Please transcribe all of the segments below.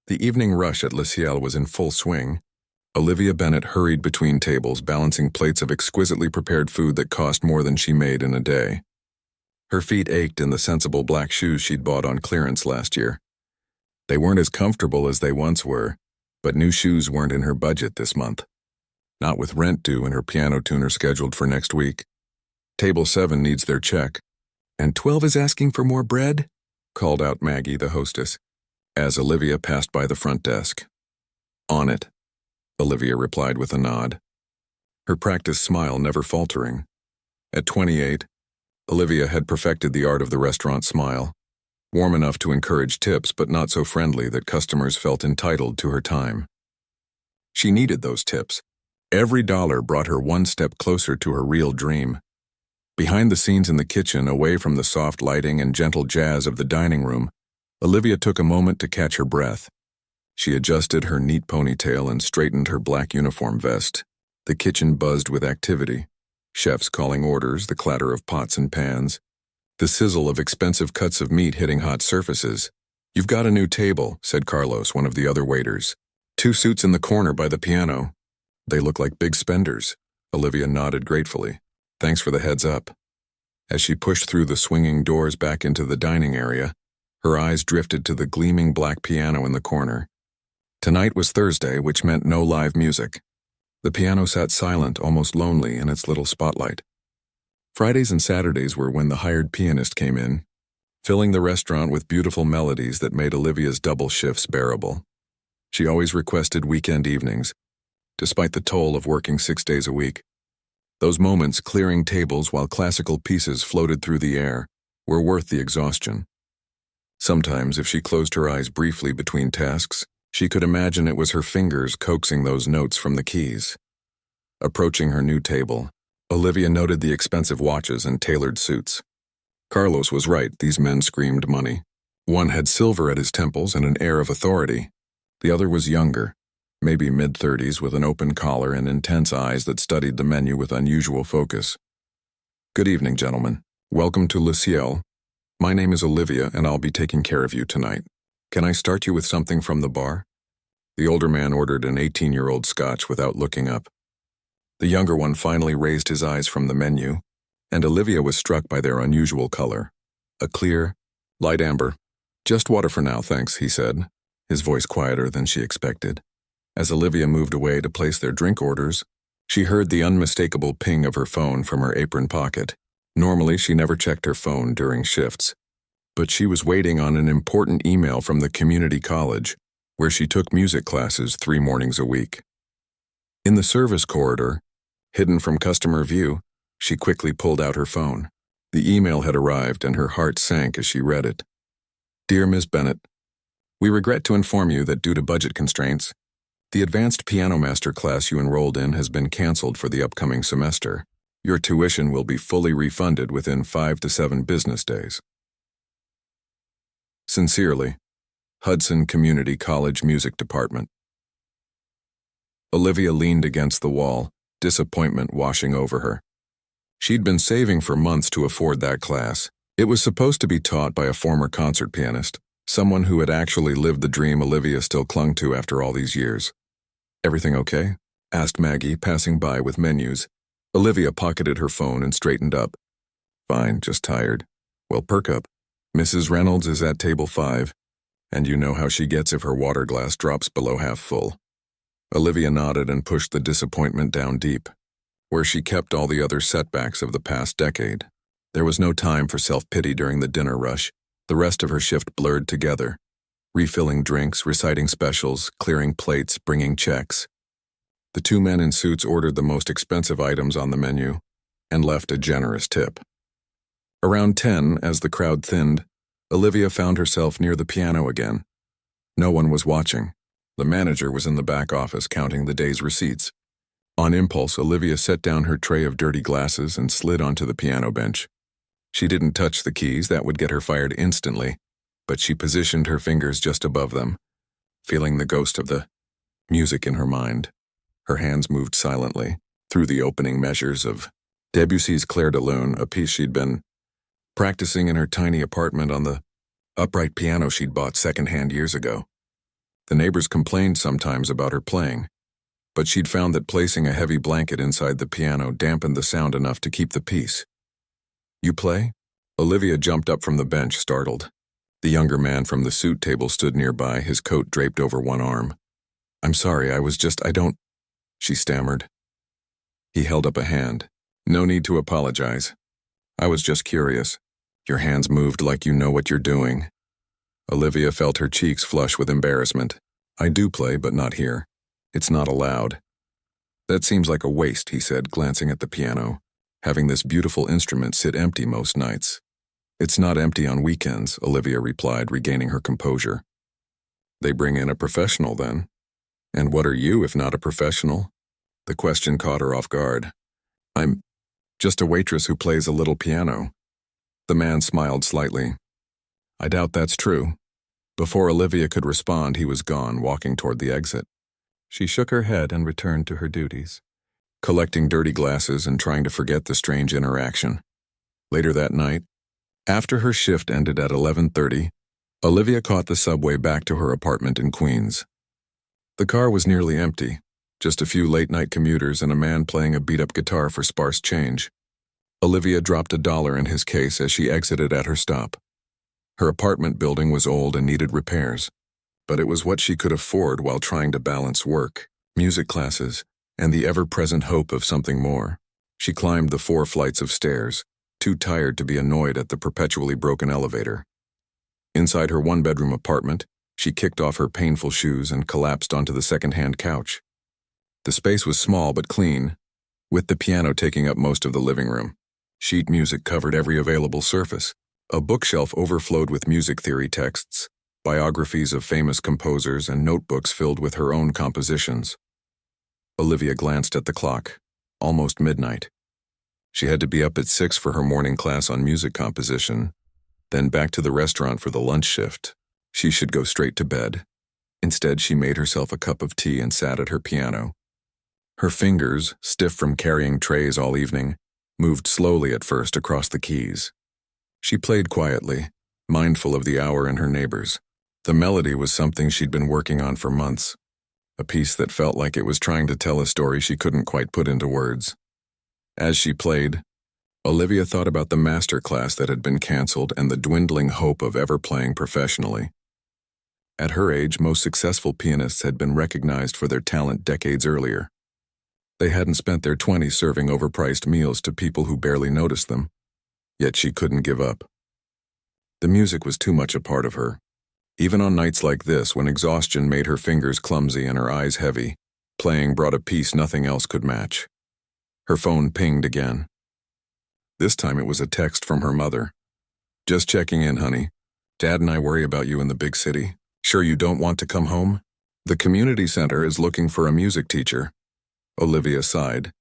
The evening rush at Le Ciel was in full swing. Olivia Bennet hurried between tables, balancing plates of exquisitely prepared food that cost more than she made in a day. Her feet ached in the sensible black shoes she'd bought on clearance last year. They weren't as comfortable as they once were, but new shoes weren't in her budget this month. Not with rent due and her piano tuner scheduled for next week. Table 7 needs their check. "And 12 is asking for more bread?" called out Maggie, the hostess, as Olivia passed by the front desk. "On it," Olivia replied with a nod, her practiced smile never faltering. At 28, Olivia had perfected the art of the restaurant smile, warm enough to encourage tips but not so friendly that customers felt entitled to her time. She needed those tips. Every dollar brought her one step closer to her real dream. Behind the scenes in the kitchen, away from the soft lighting and gentle jazz of the dining room, Olivia took a moment to catch her breath. She adjusted her neat ponytail and straightened her black uniform vest. The kitchen buzzed with activity. Chefs calling orders, the clatter of pots and pans, the sizzle of expensive cuts of meat hitting hot surfaces. "You've got a new table," said Carlos, one of the other waiters. "2 suits in the corner by the piano." "They look like big spenders." Olivia nodded gratefully. "Thanks for the heads up." As she pushed through the swinging doors back into the dining area, her eyes drifted to the gleaming black piano in the corner. Tonight was Thursday, which meant no live music. The piano sat silent, almost lonely, in its little spotlight. Fridays and Saturdays were when the hired pianist came in, filling the restaurant with beautiful melodies that made Olivia's double shifts bearable. She always requested weekend evenings, despite the toll of working 6 days a week. Those moments, clearing tables while classical pieces floated through the air, were worth the exhaustion. Sometimes, if she closed her eyes briefly between tasks, she could imagine it was her fingers coaxing those notes from the keys. Approaching her new table, Olivia noted the expensive watches and tailored suits. Carlos was right, these men screamed money. One had silver at his temples and an air of authority. The other was younger, maybe mid-30s, with an open collar and intense eyes that studied the menu with unusual focus. "Good evening, gentlemen. Welcome to Le Ciel. My name is Olivia, and I'll be taking care of you tonight. Can I start you with something from the bar?" The older man ordered an 18-year-old scotch without looking up. The younger one finally raised his eyes from the menu, and Olivia was struck by their unusual color. A clear, light amber. "Just water for now, thanks," he said, his voice quieter than she expected. As Olivia moved away to place their drink orders, she heard the unmistakable ping of her phone from her apron pocket. Normally, she never checked her phone during shifts, but she was waiting on an important email from the community college, where she took music classes 3 mornings a week. In the service corridor, hidden from customer view, she quickly pulled out her phone. The email had arrived, and her heart sank as she read it. "Dear Ms. Bennet, we regret to inform you that due to budget constraints, the advanced piano master class you enrolled in has been canceled for the upcoming semester. Your tuition will be fully refunded within 5 to 7 business days. Sincerely, Hudson Community College Music Department." Olivia leaned against the wall, disappointment washing over her. She'd been saving for months to afford that class. It was supposed to be taught by a former concert pianist, someone who had actually lived the dream Olivia still clung to after all these years. "Everything okay?" asked Maggie, passing by with menus. Olivia pocketed her phone and straightened up. "Fine, just tired." "Well, perk up. Mrs. Reynolds is at table 5, and you know how she gets if her water glass drops below half full." Olivia nodded and pushed the disappointment down deep, where she kept all the other setbacks of the past decade. There was no time for self-pity during the dinner rush. The rest of her shift blurred together, refilling drinks, reciting specials, clearing plates, bringing checks. The 2 men in suits ordered the most expensive items on the menu and left a generous tip. Around 10, as the crowd thinned, Olivia found herself near the piano again. No one was watching. The manager was in the back office counting the day's receipts. On impulse, Olivia set down her tray of dirty glasses and slid onto the piano bench. She didn't touch the keys, that would get her fired instantly, but she positioned her fingers just above them, feeling the ghost of the music in her mind. Her hands moved silently through the opening measures of Debussy's Clair de Lune, a piece she'd been practicing in her tiny apartment on the upright piano she'd bought secondhand years ago. The neighbors complained sometimes about her playing, but she'd found that placing a heavy blanket inside the piano dampened the sound enough to keep the peace. "You play?" Olivia jumped up from the bench, startled. The younger man from the suit table stood nearby, his coat draped over one arm. "I'm sorry, I don't," she stammered. He held up a hand. "No need to apologize. I was just curious. Your hands moved like you know what you're doing." Olivia felt her cheeks flush with embarrassment. "I do play, but not here. It's not allowed." "That seems like a waste," he said, glancing at the piano, "having this beautiful instrument sit empty most nights." "It's not empty on weekends," Olivia replied, regaining her composure. "They bring in a professional, then?" "And what are you, if not a professional?" The question caught her off guard. "I'm just a waitress who plays a little piano." The man smiled slightly. "I doubt that's true." Before Olivia could respond, he was gone, walking toward the exit. She shook her head and returned to her duties, collecting dirty glasses and trying to forget the strange interaction. Later that night, after her shift ended at 11:30, Olivia caught the subway back to her apartment in Queens. The car was nearly empty, just a few late-night commuters and a man playing a beat-up guitar for sparse change. Olivia dropped $1 in his case as she exited at her stop. Her apartment building was old and needed repairs, but it was what she could afford while trying to balance work, music classes, and the ever-present hope of something more. She climbed the 4 flights of stairs, too tired to be annoyed at the perpetually broken elevator. Inside her one-bedroom apartment, she kicked off her painful shoes and collapsed onto the second-hand couch. The space was small but clean, with the piano taking up most of the living room. Sheet music covered every available surface. A bookshelf overflowed with music theory texts, biographies of famous composers, and notebooks filled with her own compositions. Olivia glanced at the clock. Almost midnight. She had to be up at 6 for her morning class on music composition, then back to the restaurant for the lunch shift. She should go straight to bed. Instead, she made herself a cup of tea and sat at her piano. Her fingers, stiff from carrying trays all evening, moved slowly at first across the keys. She played quietly, mindful of the hour and her neighbors. The melody was something she'd been working on for months, a piece that felt like it was trying to tell a story she couldn't quite put into words. As she played, Olivia thought about the master class that had been canceled and the dwindling hope of ever playing professionally. At her age, most successful pianists had been recognized for their talent decades earlier. They hadn't spent their 20s serving overpriced meals to people who barely noticed them. Yet she couldn't give up. The music was too much a part of her. Even on nights like this, when exhaustion made her fingers clumsy and her eyes heavy, playing brought a peace nothing else could match. Her phone pinged again. This time it was a text from her mother. "Just checking in, honey. Dad and I worry about you in the big city. Sure you don't want to come home? The community center is looking for a music teacher." Olivia sighed.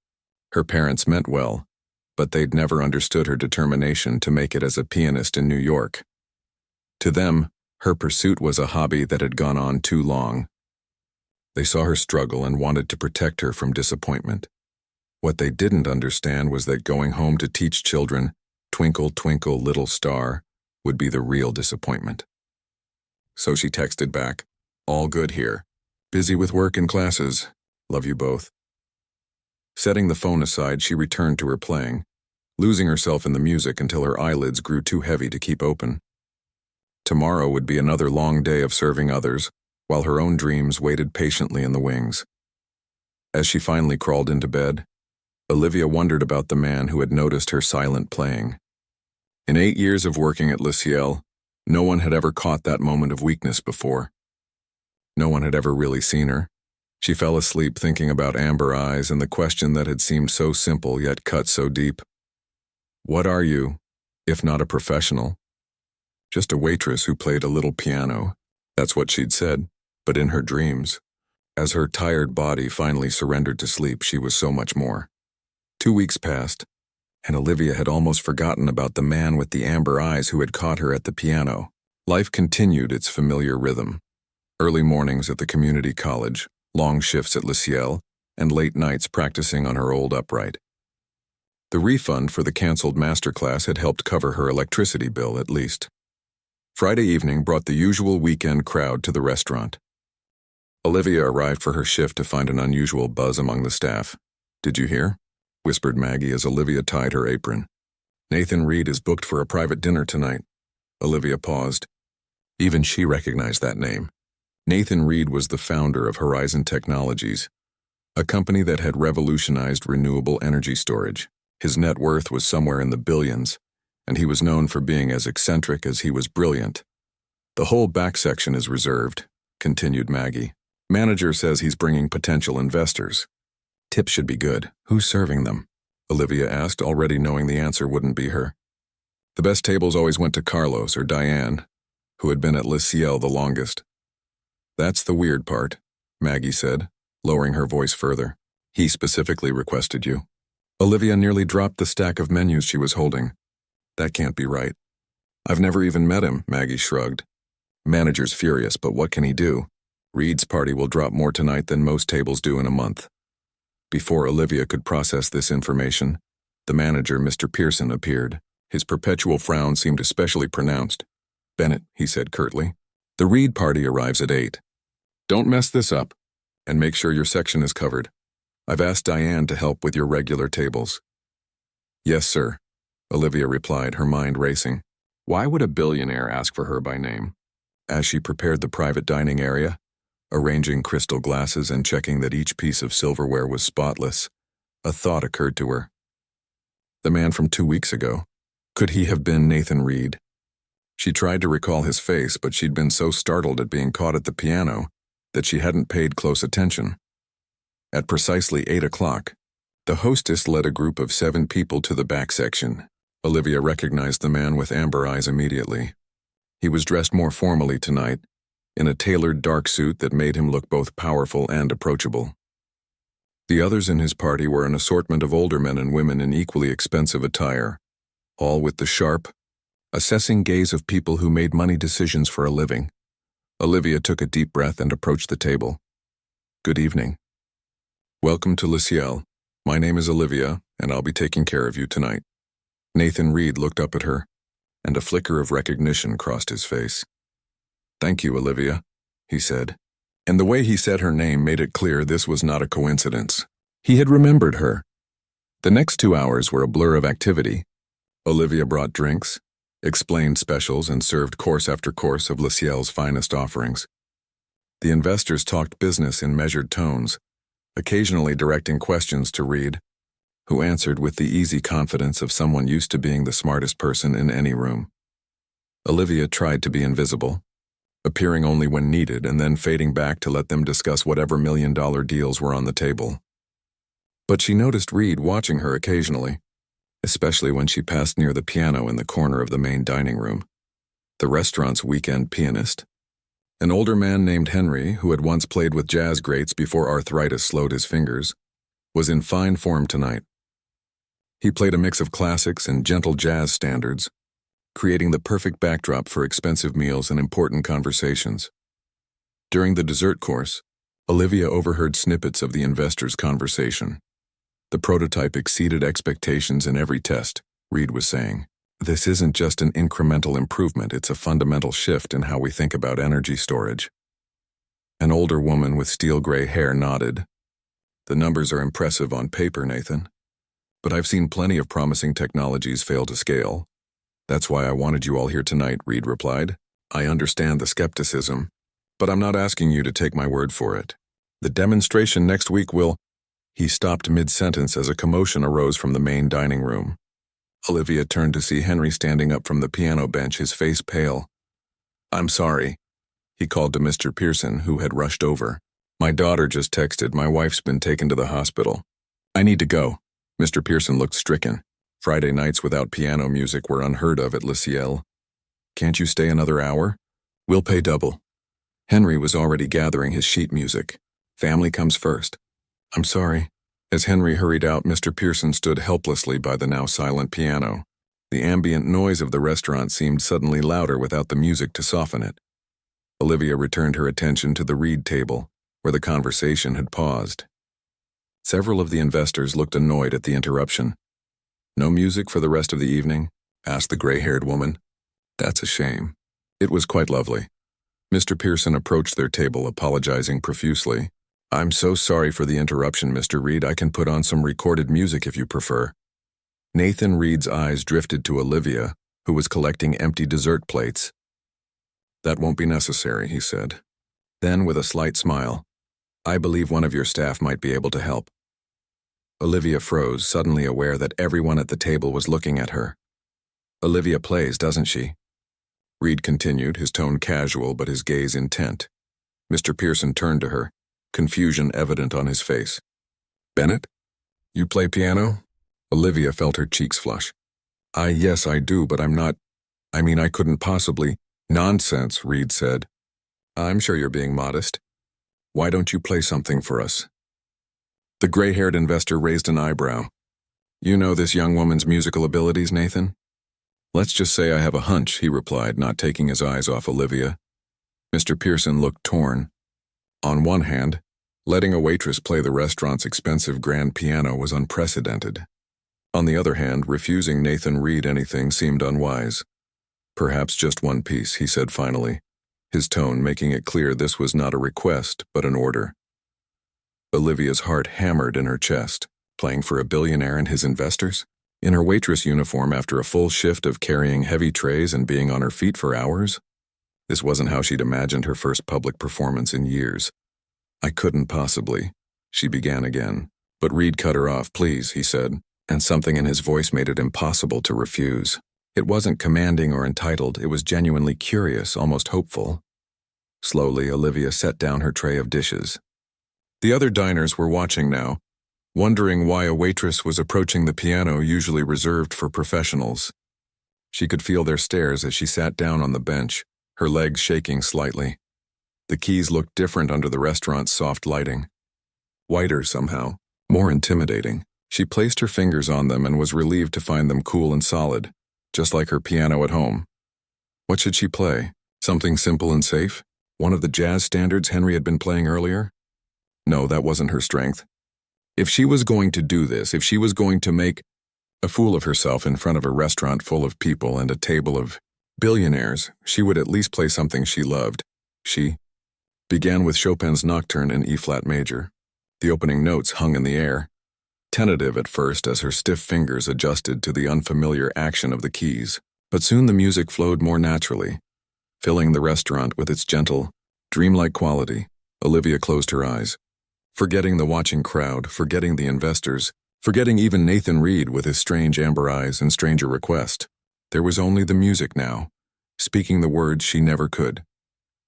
Her parents meant well, but they'd never understood her determination to make it as a pianist in New York. To them, her pursuit was a hobby that had gone on too long. They saw her struggle and wanted to protect her from disappointment. What they didn't understand was that going home to teach children, "Twinkle, twinkle, little star," would be the real disappointment. So she texted back, "All good here. Busy with work and classes. Love you both." Setting the phone aside, she returned to her playing, losing herself in the music until her eyelids grew too heavy to keep open. Tomorrow would be another long day of serving others, while her own dreams waited patiently in the wings. As she finally crawled into bed, Olivia wondered about the man who had noticed her silent playing. In 8 years of working at Le Ciel, no one had ever caught that moment of weakness before. No one had ever really seen her. She fell asleep thinking about amber eyes and the question that had seemed so simple yet cut so deep. What are you, if not a professional? Just a waitress who played a little piano. That's what she'd said, but in her dreams. As her tired body finally surrendered to sleep, she was so much more. 2 weeks passed, and Olivia had almost forgotten about the man with the amber eyes who had caught her at the piano. Life continued its familiar rhythm. Early mornings at the community college, long shifts at Le Ciel, and late nights practicing on her old upright. The refund for the canceled masterclass had helped cover her electricity bill, at least. Friday evening brought the usual weekend crowd to the restaurant. Olivia arrived for her shift to find an unusual buzz among the staff. "Did you hear?" whispered Maggie as Olivia tied her apron. "Nathan Reed is booked for a private dinner tonight." Olivia paused. Even she recognized that name. Nathan Reed was the founder of Horizon Technologies, a company that had revolutionized renewable energy storage. His net worth was somewhere in the billions, and he was known for being as eccentric as he was brilliant. "The whole back section is reserved," continued Maggie. "Manager says he's bringing potential investors. Tips should be good. Who's serving them?" Olivia asked, already knowing the answer wouldn't be her. The best tables always went to Carlos or Diane, who had been at Le Ciel the longest. "That's the weird part," Maggie said, lowering her voice further. "He specifically requested you." Olivia nearly dropped the stack of menus she was holding. "That can't be right." "I've never even met him," Maggie shrugged. "Manager's furious, but what can he do? Reed's party will drop more tonight than most tables do in a month." Before Olivia could process this information, the manager, Mr. Pearson, appeared. His perpetual frown seemed especially pronounced. "Bennett," he said curtly, "the Reed party arrives at 8. Don't mess this up, and make sure your section is covered. I've asked Diane to help with your regular tables." "Yes, sir," Olivia replied, her mind racing. Why would a billionaire ask for her by name? As she prepared the private dining area, arranging crystal glasses and checking that each piece of silverware was spotless, a thought occurred to her. The man from 2 weeks ago, could he have been Nathan Reed? She tried to recall his face, but she'd been so startled at being caught at the piano that she hadn't paid close attention. At precisely 8 o'clock, the hostess led a group of 7 people to the back section. Olivia recognized the man with amber eyes immediately. He was dressed more formally tonight, in a tailored dark suit that made him look both powerful and approachable. The others in his party were an assortment of older men and women in equally expensive attire, all with the sharp, assessing gaze of people who made money decisions for a living. Olivia took a deep breath and approached the table. "Good evening. Welcome to Le Ciel. My name is Olivia, and I'll be taking care of you tonight." Nathan Reed looked up at her, and a flicker of recognition crossed his face. "Thank you, Olivia," he said. And the way he said her name made it clear this was not a coincidence. He had remembered her. The next 2 hours were a blur of activity. Olivia brought drinks, explained specials, and served course after course of Le Ciel's finest offerings. The investors talked business in measured tones, occasionally directing questions to Reed, who answered with the easy confidence of someone used to being the smartest person in any room. Olivia tried to be invisible, appearing only when needed and then fading back to let them discuss whatever million-dollar deals were on the table. But she noticed Reed watching her occasionally, especially when she passed near the piano in the corner of the main dining room. The restaurant's weekend pianist, an older man named Henry, who had once played with jazz greats before arthritis slowed his fingers, was in fine form tonight. He played a mix of classics and gentle jazz standards, creating the perfect backdrop for expensive meals and important conversations. During the dessert course, Olivia overheard snippets of the investors' conversation. "The prototype exceeded expectations in every test," Reed was saying. "This isn't just an incremental improvement, it's a fundamental shift in how we think about energy storage." An older woman with steel-gray hair nodded. "The numbers are impressive on paper, Nathan. But I've seen plenty of promising technologies fail to scale. That's why I wanted you all here tonight," Reed replied. "I understand the skepticism, but I'm not asking you to take my word for it. The demonstration next week will—" He stopped mid-sentence as a commotion arose from the main dining room. Olivia turned to see Henry standing up from the piano bench, his face pale. "I'm sorry," he called to Mr. Pearson, who had rushed over. "My daughter just texted. My wife's been taken to the hospital. I need to go." Mr. Pearson looked stricken. Friday nights without piano music were unheard of at Le Ciel. "Can't you stay another hour? We'll pay double." Henry was already gathering his sheet music. "Family comes first." "I'm sorry." As Henry hurried out, Mr. Pearson stood helplessly by the now silent piano. The ambient noise of the restaurant seemed suddenly louder without the music to soften it. Olivia returned her attention to the Reed table, where the conversation had paused. Several of the investors looked annoyed at the interruption. "No music for the rest of the evening?" asked the gray-haired woman. "That's a shame. It was quite lovely." Mr. Pearson approached their table, apologizing profusely. "I'm so sorry for the interruption, Mr. Reed. I can put on some recorded music if you prefer." Nathan Reed's eyes drifted to Olivia, who was collecting empty dessert plates. "That won't be necessary," he said. Then, with a slight smile, "I believe one of your staff might be able to help." Olivia froze, suddenly aware that everyone at the table was looking at her. "Olivia plays, doesn't she?" Reed continued, his tone casual but his gaze intent. Mr. Pearson turned to her, confusion evident on his face. "Bennett? You play piano?" Olivia felt her cheeks flush. Yes, I do, but I'm not. I couldn't possibly." "Nonsense," Reed said. "I'm sure you're being modest. Why don't you play something for us?" The gray-haired investor raised an eyebrow. "You know this young woman's musical abilities, Nathan?" "Let's just say I have a hunch," he replied, not taking his eyes off Olivia. Mr. Pearson looked torn. On one hand, letting a waitress play the restaurant's expensive grand piano was unprecedented. On the other hand, refusing Nathan Reed anything seemed unwise. "Perhaps just one piece," he said finally, his tone making it clear this was not a request, but an order. Olivia's heart hammered in her chest. Playing for a billionaire and his investors? In her waitress uniform after a full shift of carrying heavy trays and being on her feet for hours? This wasn't how she'd imagined her first public performance in years. "I couldn't possibly," she began again. But Reed cut her off. "Please," he said, and something in his voice made it impossible to refuse. It wasn't commanding or entitled, it was genuinely curious, almost hopeful. Slowly, Olivia set down her tray of dishes. The other diners were watching now, wondering why a waitress was approaching the piano usually reserved for professionals. She could feel their stares as she sat down on the bench, her legs shaking slightly. The keys looked different under the restaurant's soft lighting. Whiter somehow, more intimidating. She placed her fingers on them and was relieved to find them cool and solid, just like her piano at home. What should she play? Something simple and safe? One of the jazz standards Henry had been playing earlier? No, that wasn't her strength. If she was going to do this, if she was going to make a fool of herself in front of a restaurant full of people and a table of billionaires, she would at least play something she loved. She began with Chopin's Nocturne in E-flat major. The opening notes hung in the air, tentative at first as her stiff fingers adjusted to the unfamiliar action of the keys. But soon the music flowed more naturally, filling the restaurant with its gentle, dreamlike quality. Olivia closed her eyes, forgetting the watching crowd, forgetting the investors, forgetting even Nathan Reed with his strange amber eyes and stranger request. There was only the music now, speaking the words she never could.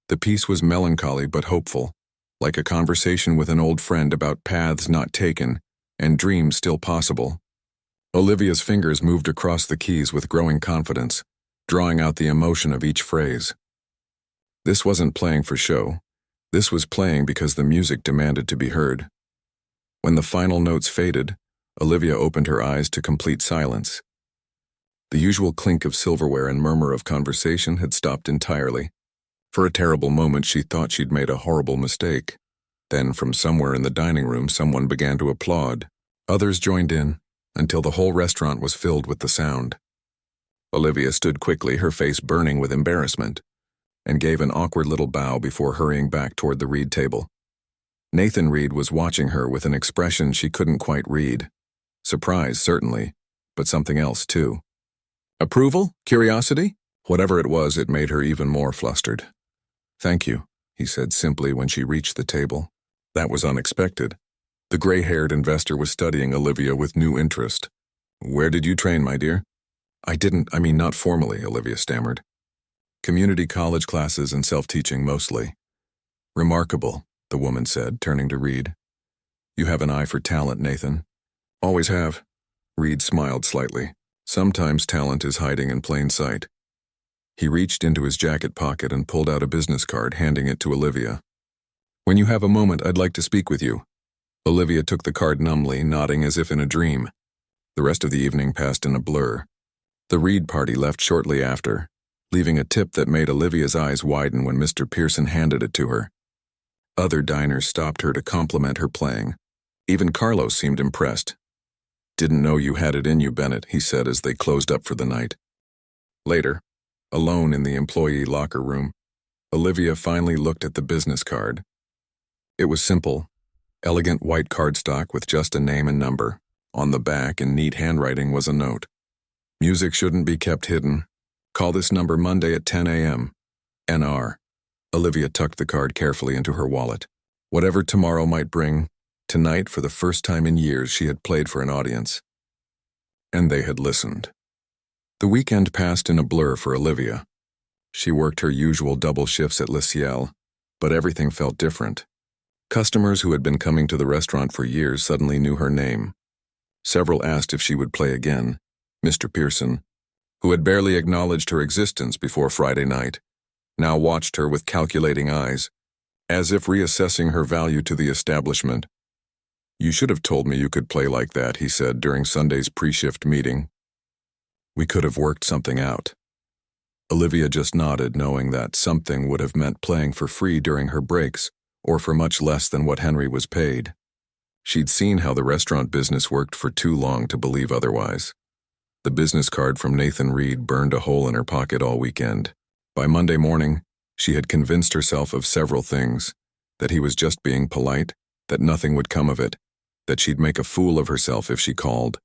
The piece was melancholy but hopeful, like a conversation with an old friend about paths not taken and dreams still possible. Olivia's fingers moved across the keys with growing confidence, drawing out the emotion of each phrase. This wasn't playing for show. This was playing because the music demanded to be heard. When the final notes faded, Olivia opened her eyes to complete silence. The usual clink of silverware and murmur of conversation had stopped entirely. For a terrible moment she thought she'd made a horrible mistake. Then from somewhere in the dining room someone began to applaud. Others joined in, until the whole restaurant was filled with the sound. Olivia stood quickly, her face burning with embarrassment, and gave an awkward little bow before hurrying back toward the Reed table. Nathan Reed was watching her with an expression she couldn't quite read. Surprise, certainly, but something else too. Approval? Curiosity? Whatever it was, it made her even more flustered. "Thank you," he said simply when she reached the table. That was unexpected. The gray-haired investor was studying Olivia with new interest. "Where did you train, my dear?" Not formally," Olivia stammered. "Community college classes and self-teaching mostly." "Remarkable," the woman said, turning to Reed. "You have an eye for talent, Nathan." "Always have." Reed smiled slightly. "Sometimes talent is hiding in plain sight." He reached into his jacket pocket and pulled out a business card, handing it to Olivia. "When you have a moment, I'd like to speak with you." Olivia took the card numbly, nodding as if in a dream. The rest of the evening passed in a blur. The Reed party left shortly after, leaving a tip that made Olivia's eyes widen when Mr. Pearson handed it to her. Other diners stopped her to compliment her playing. Even Carlos seemed impressed. "Didn't know you had it in you, Bennett," he said as they closed up for the night. Later, alone in the employee locker room, Olivia finally looked at the business card. It was simple, elegant white cardstock with just a name and number. On the back, in neat handwriting, was a note. Music shouldn't be kept hidden. Call this number Monday at 10 a.m. NR. Olivia tucked the card carefully into her wallet. Whatever tomorrow might bring, tonight, for the first time in years, she had played for an audience. And they had listened. The weekend passed in a blur for Olivia. She worked her usual double shifts at Le Ciel, but everything felt different. Customers who had been coming to the restaurant for years suddenly knew her name. Several asked if she would play again. Mr. Pearson, who had barely acknowledged her existence before Friday night, now watched her with calculating eyes, as if reassessing her value to the establishment. "You should have told me you could play like that," he said during Sunday's pre-shift meeting. "We could have worked something out." Olivia just nodded, knowing that something would have meant playing for free during her breaks, or for much less than what Henry was paid. She'd seen how the restaurant business worked for too long to believe otherwise. The business card from Nathan Reed burned a hole in her pocket all weekend. By Monday morning, she had convinced herself of several things: that he was just being polite, that nothing would come of it, that she'd make a fool of herself if she called.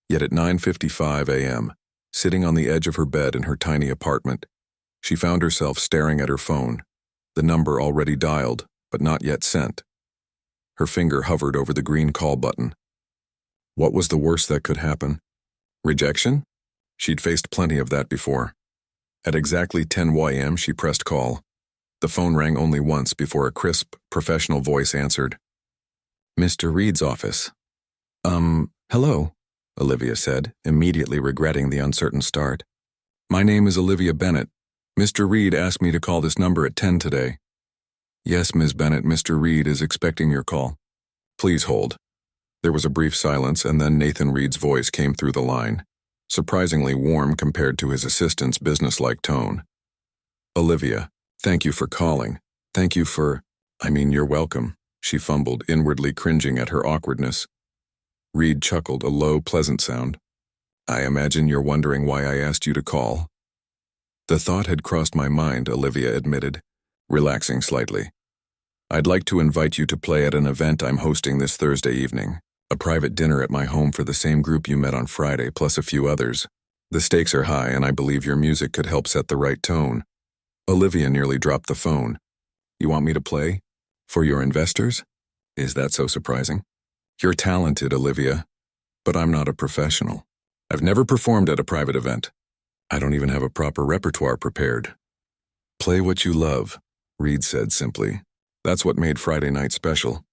Yet at 9:55 a.m., sitting on the edge of her bed in her tiny apartment, she found herself staring at her phone, the number already dialed, but not yet sent. Her finger hovered over the green call button. What was the worst that could happen? Rejection? She'd faced plenty of that before. At exactly 10 a.m., she pressed call. The phone rang only once before a crisp, professional voice answered. "Mr. Reed's office." Hello," Olivia said, immediately regretting the uncertain start. "My name is Olivia Bennett. Mr. Reed asked me to call this number at 10 today." "Yes, Ms. Bennett, Mr. Reed is expecting your call." "Please hold." There was a brief silence, and then Nathan Reed's voice came through the line, surprisingly warm compared to his assistant's businesslike tone. "Olivia, thank you for calling. Thank you for, you're welcome," she fumbled, inwardly cringing at her awkwardness. Reed chuckled, a low, pleasant sound. "I imagine you're wondering why I asked you to call." "The thought had crossed my mind," Olivia admitted, relaxing slightly. "I'd like to invite you to play at an event I'm hosting this Thursday evening, a private dinner at my home for the same group you met on Friday, plus a few others. The stakes are high, and I believe your music could help set the right tone." Olivia nearly dropped the phone. "You want me to play? For your investors? Is that so surprising?" "You're talented, Olivia, but I'm not a professional. I've never performed at a private event. I don't even have a proper repertoire prepared." "Play what you love," Reed said simply. "That's what made Friday night special.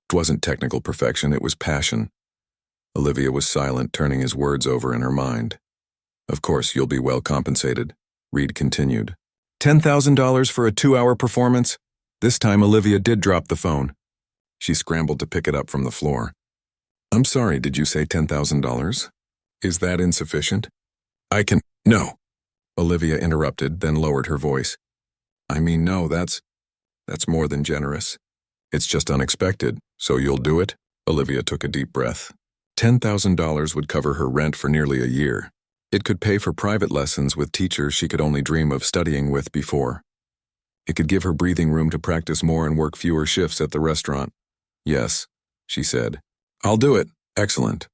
It wasn't technical perfection, it was passion." Olivia was silent, turning his words over in her mind. "Of course, you'll be well compensated," Reed continued. $10,000 for a 2-hour performance? This time Olivia did drop the phone. She scrambled to pick it up from the floor. "I'm sorry, did you say $10,000? Is that insufficient?" No," Olivia interrupted, then lowered her voice. No, that's more than generous. It's just unexpected, so you'll do it?" Olivia took a deep breath. $10,000 would cover her rent for nearly a year. It could pay for private lessons with teachers she could only dream of studying with before. It could give her breathing room to practice more and work fewer shifts at the restaurant. "Yes," she said. "I'll do it. Excellent.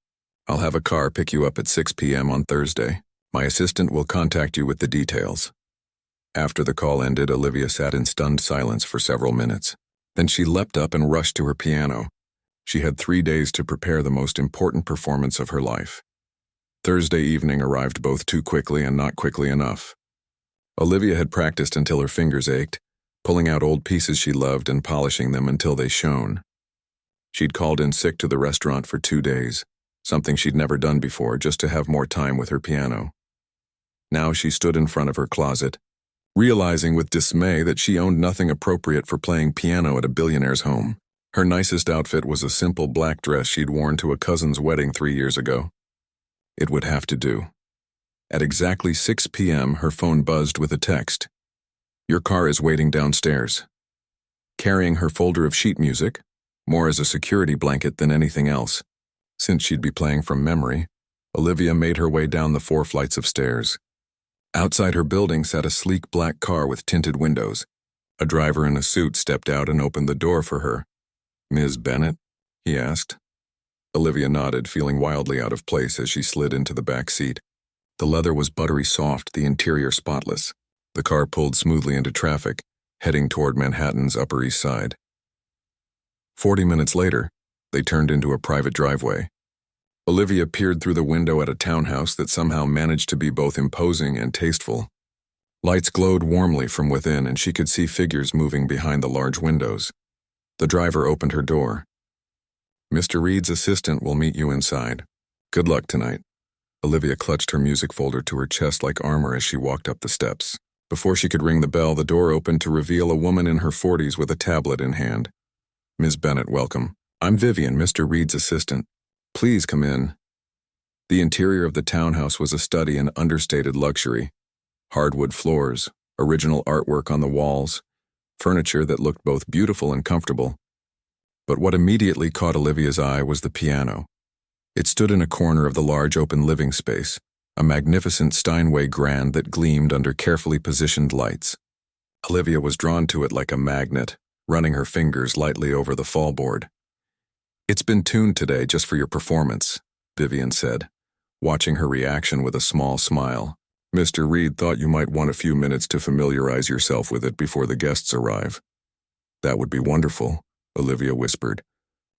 I'll have a car pick you up at 6 p.m. on Thursday. My assistant will contact you with the details." After the call ended, Olivia sat in stunned silence for several minutes. Then she leapt up and rushed to her piano. She had 3 days to prepare the most important performance of her life. Thursday evening arrived both too quickly and not quickly enough. Olivia had practiced until her fingers ached, pulling out old pieces she loved and polishing them until they shone. She'd called in sick to the restaurant for 2 days, something she'd never done before, just to have more time with her piano. Now she stood in front of her closet, realizing with dismay that she owned nothing appropriate for playing piano at a billionaire's home. Her nicest outfit was a simple black dress she'd worn to a cousin's wedding 3 years ago. It would have to do. At exactly 6 p.m., her phone buzzed with a text. "Your car is waiting downstairs." Carrying her folder of sheet music, more as a security blanket than anything else, since she'd be playing from memory, Olivia made her way down the 4 flights of stairs. Outside her building sat a sleek black car with tinted windows, A driver in a suit stepped out and opened the door for her. "Ms. Bennett?" he asked. Olivia nodded, feeling wildly out of place as she slid into the back seat. The leather was buttery soft, the interior spotless. The car pulled smoothly into traffic, heading toward Manhattan's Upper East Side. 40 minutes later, they turned into a private driveway. Olivia peered through the window at a townhouse that somehow managed to be both imposing and tasteful. Lights glowed warmly from within, and she could see figures moving behind the large windows. The driver opened her door. "Mr. Reed's assistant will meet you inside. Good luck tonight." Olivia clutched her music folder to her chest like armor as she walked up the steps. Before she could ring the bell, the door opened to reveal a woman in her 40s with a tablet in hand. "Ms. Bennett, welcome. I'm Vivian, Mr. Reed's assistant. Please come in." The interior of the townhouse was a study in understated luxury. Hardwood floors, original artwork on the walls, furniture that looked both beautiful and comfortable. But what immediately caught Olivia's eye was the piano. It stood in a corner of the large open living space, a magnificent Steinway grand that gleamed under carefully positioned lights. Olivia was drawn to it like a magnet, running her fingers lightly over the fallboard. "It's been tuned today just for your performance," Vivian said, watching her reaction with a small smile. "Mr. Reed thought you might want a few minutes to familiarize yourself with it before the guests arrive." "That would be wonderful," Olivia whispered,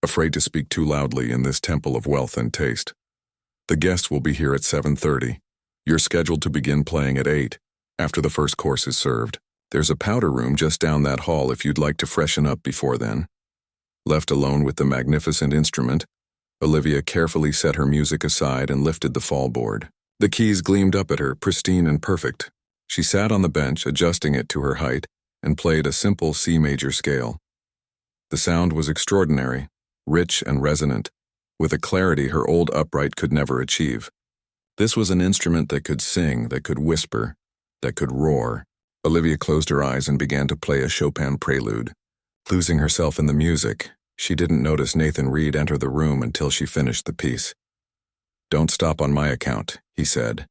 afraid to speak too loudly in this temple of wealth and taste. "The guests will be here at 7:30. You're scheduled to begin playing at 8, after the first course is served. There's a powder room just down that hall if you'd like to freshen up before then." Left alone with the magnificent instrument, Olivia carefully set her music aside and lifted the fallboard. The keys gleamed up at her, pristine and perfect. She sat on the bench, adjusting it to her height, and played a simple C major scale. The sound was extraordinary, rich and resonant, with a clarity her old upright could never achieve. This was an instrument that could sing, that could whisper, that could roar. Olivia closed her eyes and began to play a Chopin prelude. Losing herself in the music, she didn't notice Nathan Reed enter the room until she finished the piece. "Don't stop on my account," he said,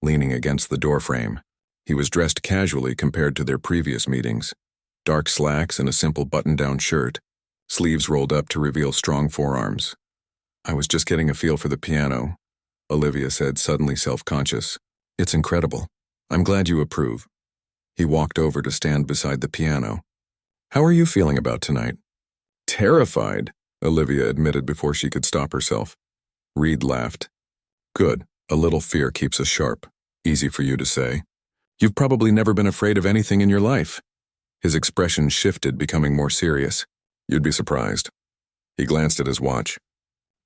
leaning against the doorframe. He was dressed casually compared to their previous meetings. Dark slacks and a simple button-down shirt, sleeves rolled up to reveal strong forearms. "I was just getting a feel for the piano," Olivia said, suddenly self-conscious. "It's incredible. I'm glad you approve." He walked over to stand beside the piano. "How are you feeling about tonight?" "Terrified," Olivia admitted before she could stop herself. Reed laughed. "Good. A little fear keeps us sharp. Easy for you to say. You've probably never been afraid of anything in your life." His expression shifted, becoming more serious. "You'd be surprised." He glanced at his watch.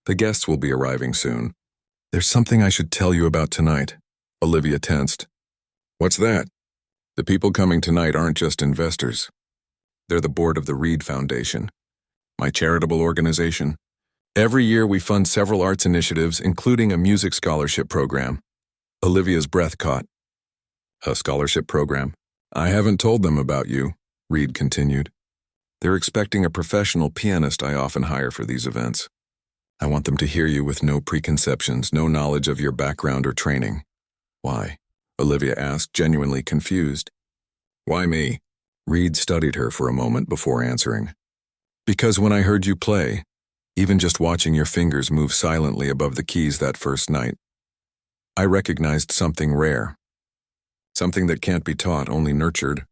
"The guests will be arriving soon. There's something I should tell you about tonight." Olivia tensed. "What's that?" "The people coming tonight aren't just investors. They're the board of the Reed Foundation, my charitable organization. Every year we fund several arts initiatives, including a music scholarship program." Olivia's breath caught. "A scholarship program? I haven't told them about you," Reed continued. "They're expecting a professional pianist I often hire for these events. I want them to hear you with no preconceptions, no knowledge of your background or training." "Why?" Olivia asked, genuinely confused. "Why me?" Reed studied her for a moment before answering. "Because when I heard you play, even just watching your fingers move silently above the keys that first night, I recognized something rare. Something that can't be taught, only nurtured."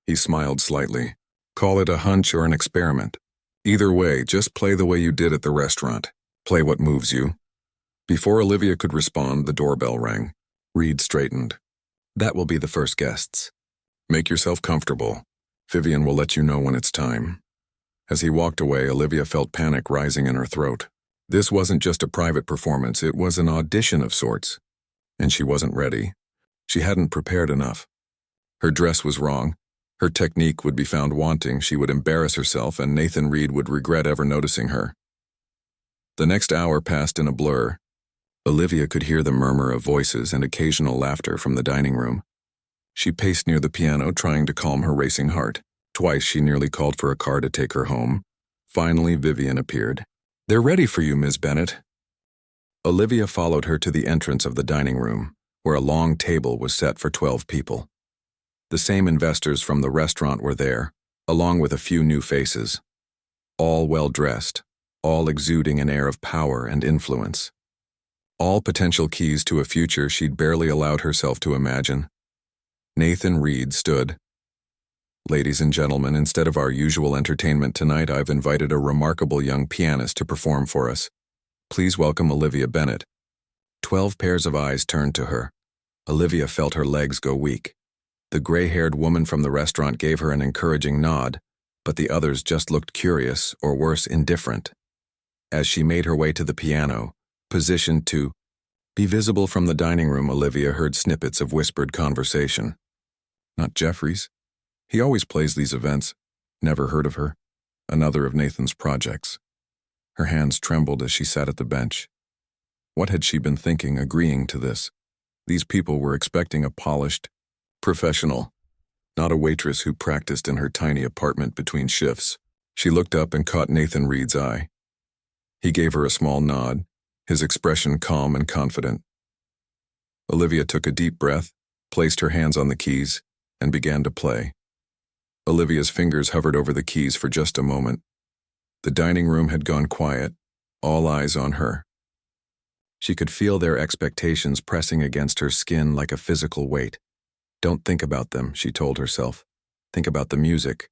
He smiled slightly. "Call it a hunch or an experiment. Either way, just play the way you did at the restaurant. Play what moves you." Before Olivia could respond, the doorbell rang. Reed straightened. "That will be the first guests. Make yourself comfortable. Vivian will let you know when it's time." As he walked away, Olivia felt panic rising in her throat. This wasn't just a private performance, it was an audition of sorts. And she wasn't ready. She hadn't prepared enough. Her dress was wrong. Her technique would be found wanting, she would embarrass herself, and Nathan Reed would regret ever noticing her. The next hour passed in a blur. Olivia could hear the murmur of voices and occasional laughter from the dining room. She paced near the piano, trying to calm her racing heart. Twice she nearly called for a car to take her home. Finally, Vivian appeared. "They're ready for you, Ms. Bennett." Olivia followed her to the entrance of the dining room, where a long table was set for 12 people. The same investors from the restaurant were there, along with a few new faces, all well-dressed, all exuding an air of power and influence. All potential keys to a future she'd barely allowed herself to imagine. Nathan Reed stood. "Ladies and gentlemen, instead of our usual entertainment tonight, I've invited a remarkable young pianist to perform for us. Please welcome Olivia Bennett." 12 pairs of eyes turned to her. Olivia felt her legs go weak. The gray-haired woman from the restaurant gave her an encouraging nod, but the others just looked curious, or worse, indifferent. As she made her way to the piano, positioned to be visible from the dining room, Olivia heard snippets of whispered conversation. "Not Jeffries. He always plays these events. Never heard of her. Another of Nathan's projects." Her hands trembled as she sat at the bench. What had she been thinking, agreeing to this? These people were expecting a polished professional, not a waitress who practiced in her tiny apartment between shifts. She looked up and caught Nathan Reed's eye. He gave her a small nod, his expression calm and confident. Olivia took a deep breath, placed her hands on the keys, and began to play. Olivia's fingers hovered over the keys for just a moment. The dining room had gone quiet, all eyes on her. She could feel their expectations pressing against her skin like a physical weight. "Don't think about them," she told herself. "Think about the music."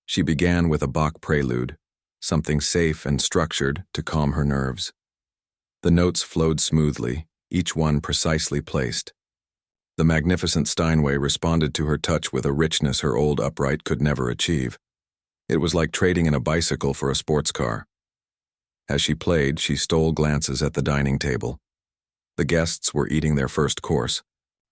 She began with a Bach prelude, something safe and structured to calm her nerves. The notes flowed smoothly, each one precisely placed. The magnificent Steinway responded to her touch with a richness her old upright could never achieve. It was like trading in a bicycle for a sports car. As she played, she stole glances at the dining table. The guests were eating their first course,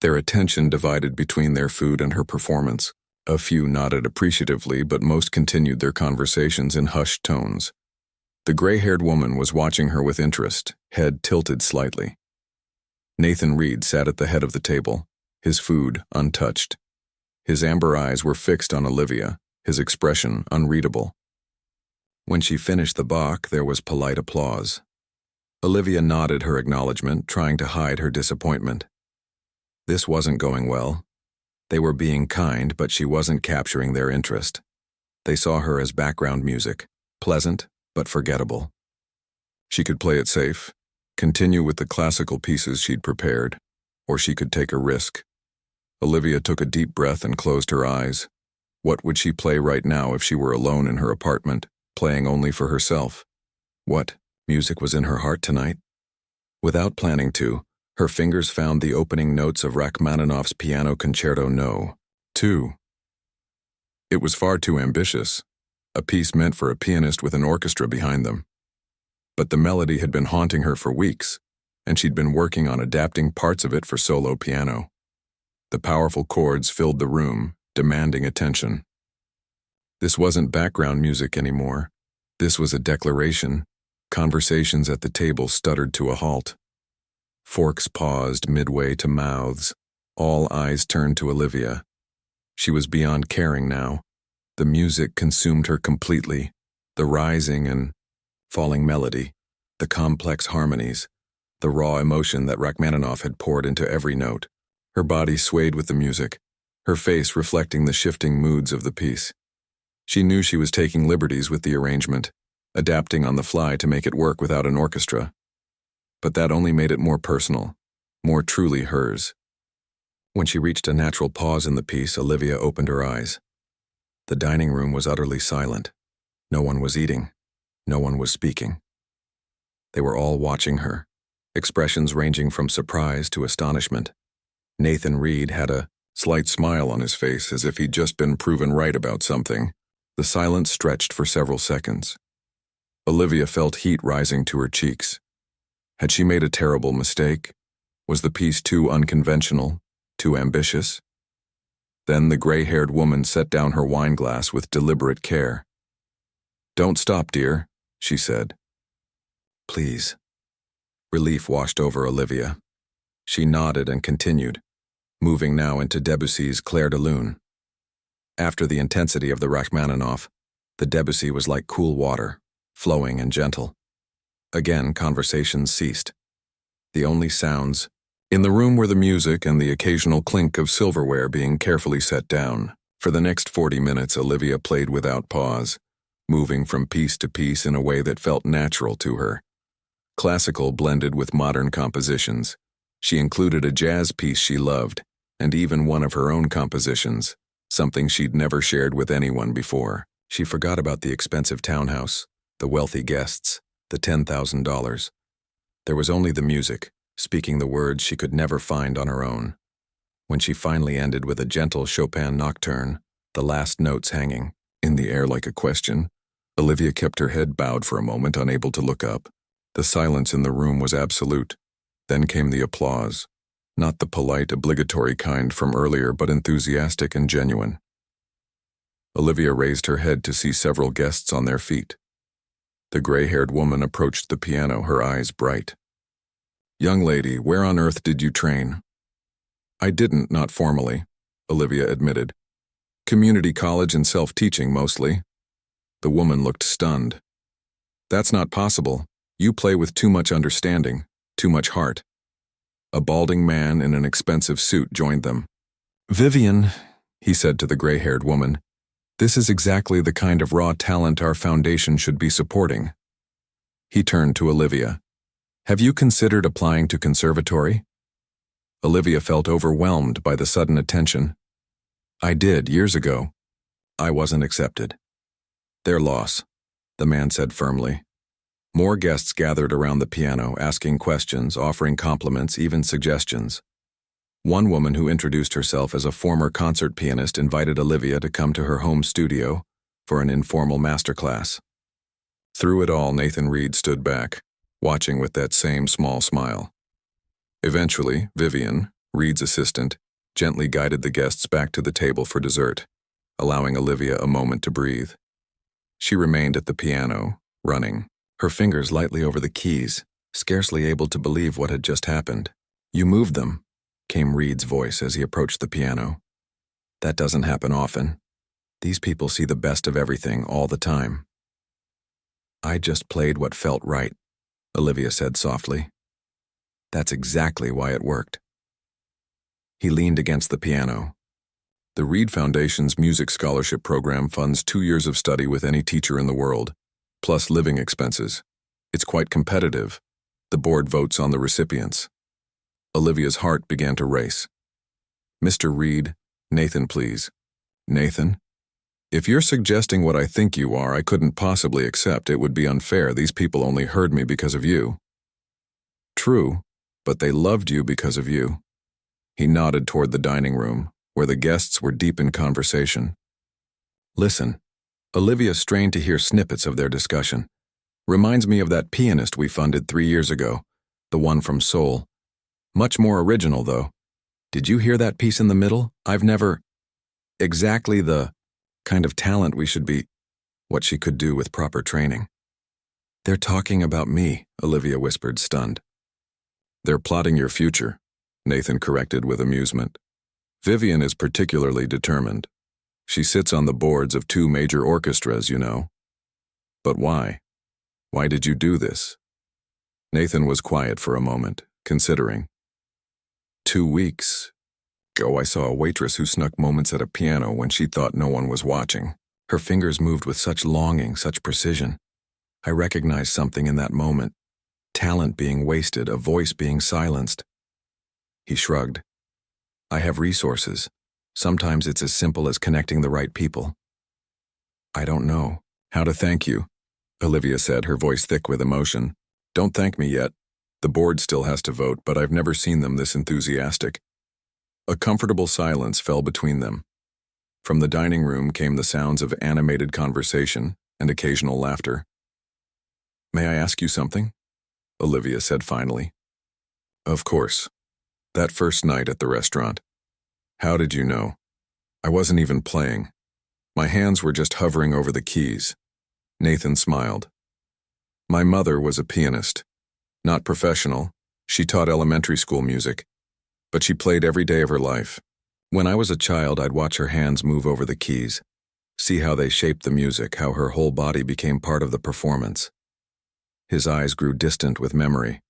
their attention divided between their food and her performance. A few nodded appreciatively, but most continued their conversations in hushed tones. The gray-haired woman was watching her with interest, head tilted slightly. Nathan Reed sat at the head of the table, his food untouched. His amber eyes were fixed on Olivia, his expression unreadable. When she finished the Bach, there was polite applause. Olivia nodded her acknowledgement, trying to hide her disappointment. This wasn't going well. They were being kind, but she wasn't capturing their interest. They saw her as background music, pleasant but forgettable. She could play it safe, continue with the classical pieces she'd prepared, or she could take a risk. Olivia took a deep breath and closed her eyes. What would she play right now if she were alone in her apartment, playing only for herself? What music was in her heart tonight? Without planning to, her fingers found the opening notes of Rachmaninoff's Piano Concerto No. 2. It was far too ambitious, a piece meant for a pianist with an orchestra behind them. But the melody had been haunting her for weeks, and she'd been working on adapting parts of it for solo piano. The powerful chords filled the room, demanding attention. This wasn't background music anymore. This was a declaration. Conversations at the table stuttered to a halt. Forks paused midway to mouths. All eyes turned to Olivia. She was beyond caring now. The music consumed her completely. The rising and falling melody, the complex harmonies, the raw emotion that Rachmaninoff had poured into every note. Her body swayed with the music, her face reflecting the shifting moods of the piece. She knew she was taking liberties with the arrangement, adapting on the fly to make it work without an orchestra. But that only made it more personal, more truly hers. When she reached a natural pause in the piece, Olivia opened her eyes. The dining room was utterly silent. No one was eating. No one was speaking. They were all watching her, expressions ranging from surprise to astonishment. Nathan Reed had a slight smile on his face as if he'd just been proven right about something. The silence stretched for several seconds. Olivia felt heat rising to her cheeks. Had she made a terrible mistake? Was the piece too unconventional, too ambitious? Then the gray-haired woman set down her wine glass with deliberate care. "Don't stop, dear," she said. "Please." Relief washed over Olivia. She nodded and continued, moving now into Debussy's Clair de Lune. After the intensity of the Rachmaninoff, the Debussy was like cool water, flowing and gentle. Again, conversations ceased. The only sounds in the room were the music and the occasional clink of silverware being carefully set down. For the next 40 minutes, Olivia played without pause, moving from piece to piece in a way that felt natural to her. Classical blended with modern compositions. She included a jazz piece she loved, and even one of her own compositions, something she'd never shared with anyone before. She forgot about the expensive townhouse, the wealthy guests, the $10,000. There was only the music, speaking the words she could never find on her own. When she finally ended with a gentle Chopin nocturne, the last notes hanging in the air like a question, Olivia kept her head bowed for a moment, unable to look up. The silence in the room was absolute. Then came the applause, not the polite, obligatory kind from earlier, but enthusiastic and genuine. Olivia raised her head to see several guests on their feet. The gray-haired woman approached the piano, her eyes bright. "Young lady, where on earth did you train?" "I didn't, not formally," Olivia admitted. "Community college and self-teaching mostly." The woman looked stunned. "That's not possible. You play with too much understanding, too much heart." A balding man in an expensive suit joined them. "Vivian," he said to the gray-haired woman, "this is exactly the kind of raw talent our foundation should be supporting." He turned to Olivia. "Have you considered applying to conservatory?" Olivia felt overwhelmed by the sudden attention. "I did, years ago. I wasn't accepted." "Their loss," the man said firmly. More guests gathered around the piano, asking questions, offering compliments, even suggestions. One woman who introduced herself as a former concert pianist invited Olivia to come to her home studio for an informal masterclass. Through it all, Nathan Reed stood back, watching with that same small smile. Eventually, Vivian, Reed's assistant, gently guided the guests back to the table for dessert, allowing Olivia a moment to breathe. She remained at the piano, running, her fingers lightly over the keys, scarcely able to believe what had just happened. "You moved them," came Reed's voice as he approached the piano. "That doesn't happen often. These people see the best of everything all the time." "I just played what felt right," Olivia said softly. "That's exactly why it worked." He leaned against the piano. The Reed Foundation's music scholarship program funds 2 years of study with any teacher in the world, plus living expenses. It's quite competitive. The board votes on the recipients. Olivia's heart began to race. "Mr. Reed, Nathan, please." "Nathan? If you're suggesting what I think you are, I couldn't possibly accept. It would be unfair. These people only heard me because of you." "True, but they loved you because of you." He nodded toward the dining room, where the guests were deep in conversation. "Listen." Olivia strained to hear snippets of their discussion. "Reminds me of that pianist we funded 3 years ago, the one from Seoul. Much more original, though. Did you hear that piece in the middle? I've never... Exactly the kind of talent we should be... What she could do with proper training." "They're talking about me," Olivia whispered, stunned. "They're plotting your future," Nathan corrected with amusement. "Vivian is particularly determined. She sits on the boards of 2 major orchestras, you know." "But why? Why did you do this?" Nathan was quiet for a moment, considering. 2 weeks ago, I saw a waitress who snuck moments at a piano when she thought no one was watching. Her fingers moved with such longing, such precision. I recognized something in that moment. Talent being wasted, a voice being silenced. He shrugged. "I have resources. Sometimes it's as simple as connecting the right people." "I don't know how to thank you," Olivia said, her voice thick with emotion. "Don't thank me yet. The board still has to vote, but I've never seen them this enthusiastic." A comfortable silence fell between them. From the dining room came the sounds of animated conversation and occasional laughter. "May I ask you something?" Olivia said finally. "Of course. That first night at the restaurant. How did you know? I wasn't even playing. My hands were just hovering over the keys." Nathan smiled. "My mother was a pianist. Not professional. She taught elementary school music. But she played every day of her life. When I was a child, I'd watch her hands move over the keys, see how they shaped the music, how her whole body became part of the performance." His eyes grew distant with memory.